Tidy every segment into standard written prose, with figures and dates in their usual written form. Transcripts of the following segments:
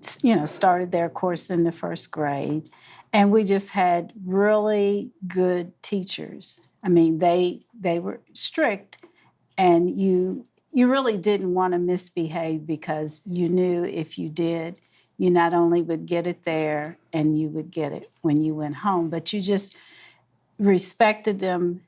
started their course in the first grade, and we just had really good teachers. I mean, they were strict, and you really didn't want to misbehave because you knew if you did, you not only would get it there and you would get it when you went home, but you just respected them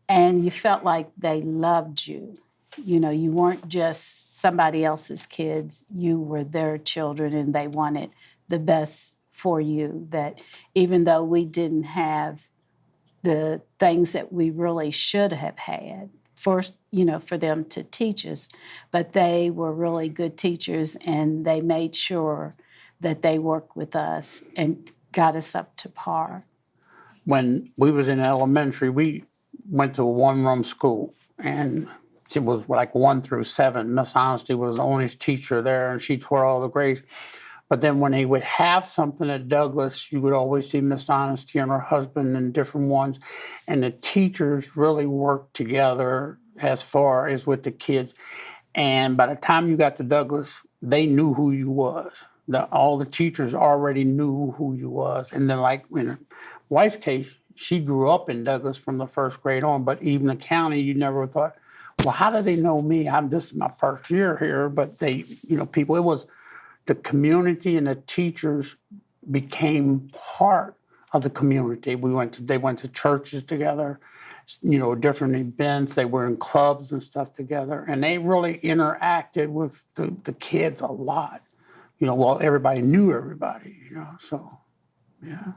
and you felt like they loved you. You weren't just somebody else's kids, you were their children, and they wanted the best for you. That even though we didn't have the things that we really should have had for them to teach us, but they were really good teachers, and they made sure that they worked with us and got us up to par. When we was in elementary, we went to a one-room school, and it was like 1 through 7. Miss Honesty was the only teacher there, and she taught all the grades. But then when they would have something at Douglas, you would always see Miss Honesty and her husband and different ones, and the teachers really worked together as far as with the kids. And by the time you got to Douglas, they knew who you was. All the teachers already knew who you was. And then, like in her wife's case, she grew up in Douglas from the first grade on, but even the county, you never thought, well, how do they know me? This is my first year here, but they, people, it was the community, and the teachers became part of the community. They went to churches together, different events. They were in clubs and stuff together, and they really interacted with the kids a lot. Well, everybody knew everybody, so, yeah.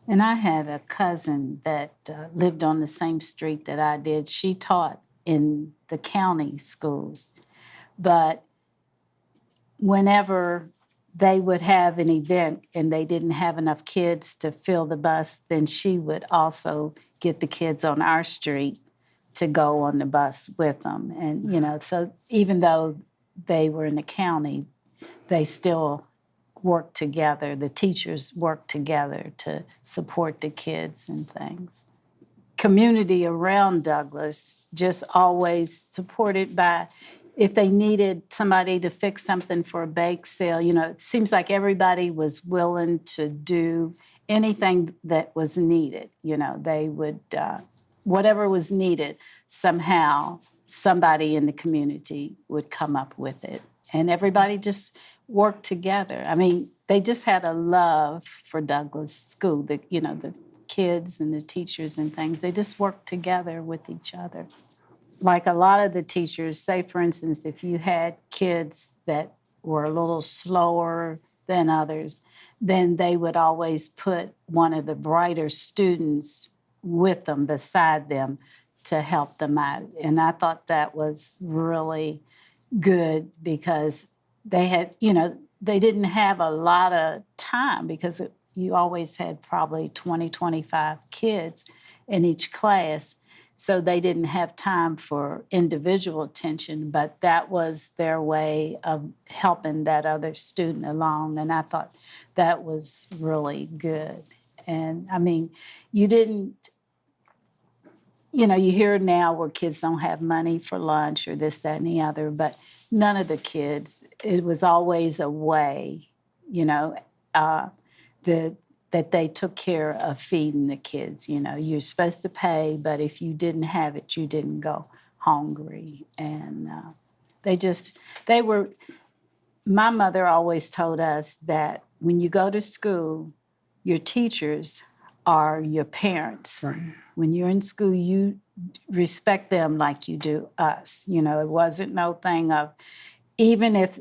And I had a cousin that lived on the same street that I did. She taught in the county schools, but whenever they would have an event and they didn't have enough kids to fill the bus, then she would also get the kids on our street to go on the bus with them. And, so even though they were in the county, they still worked together. The teachers worked together to support the kids and things. Community around Douglas just always supported by, if they needed somebody to fix something for a bake sale, it seems like everybody was willing to do anything that was needed. They would, whatever was needed, somehow somebody in the community would come up with it. And everybody just worked together. I mean, they just had a love for Douglas School, the kids and the teachers and things. They just worked together with each other. Like a lot of the teachers, say, for instance, if you had kids that were a little slower than others, then they would always put one of the brighter students with them, beside them, to help them out. And I thought that was really good because they had, they didn't have a lot of time because you always had probably 20, 25 kids in each class. So they didn't have time for individual attention, but that was their way of helping that other student along. And I thought that was really good. And I mean, you didn't, you hear now where kids don't have money for lunch or this, that, and the other, but none of the kids, it was always a way, that they took care of feeding the kids. You're supposed to pay, but if you didn't have it, you didn't go hungry. And my mother always told us that when you go to school, your teachers are your parents. Right. When you're in school, you respect them like you do us. It wasn't no thing of, even if,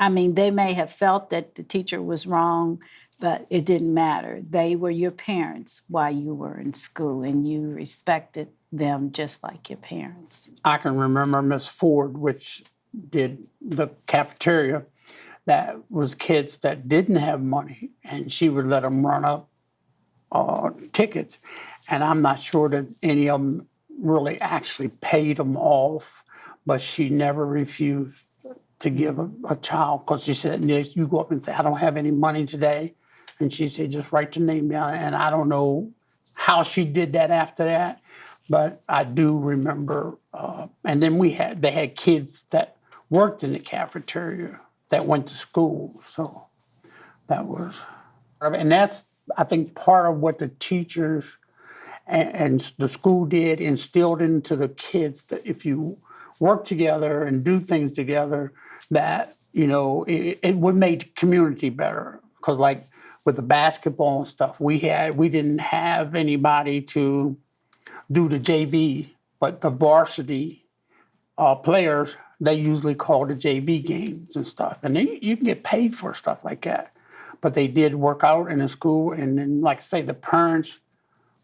they may have felt that the teacher was wrong, but it didn't matter. They were your parents while you were in school, and you respected them just like your parents. I can remember Miss Ford, which did the cafeteria, that was kids that didn't have money, and she would let them run up tickets. And I'm not sure that any of them really actually paid them off, but she never refused to give a child, because she said, you go up and say, I don't have any money today. And she said, just write the name down. And I don't know how she did that after that, but I do remember. And then they had kids that worked in the cafeteria that went to school. So that was, and that's, I think, part of what the teachers and the school did, instilled into the kids, that if you work together and do things together, that, it would make the community better. Because like with the basketball and stuff, we didn't have anybody to do the JV, but the varsity players, they usually call the JV games and stuff. And you can get paid for stuff like that. But they did work out in the school, and then, like I say, the parents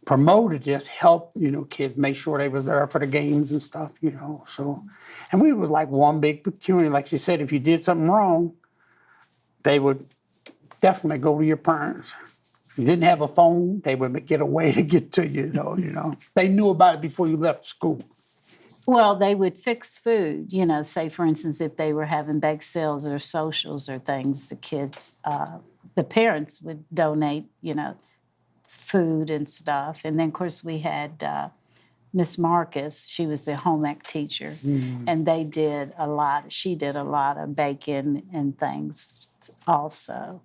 promoted this, helped, kids make sure they was there for the games and stuff, so. And we was like one big community. Like she said, if you did something wrong, they would definitely go to your parents. If you didn't have a phone, they would get a way to get to you, They knew about it before you left school. Well, they would fix food, say, for instance, if they were having bake sales or socials or things, the kids, the parents would donate, food and stuff. And then, of course, we had Miss Marcus. She was the home ec teacher, and they did a lot. She did a lot of baking and things also.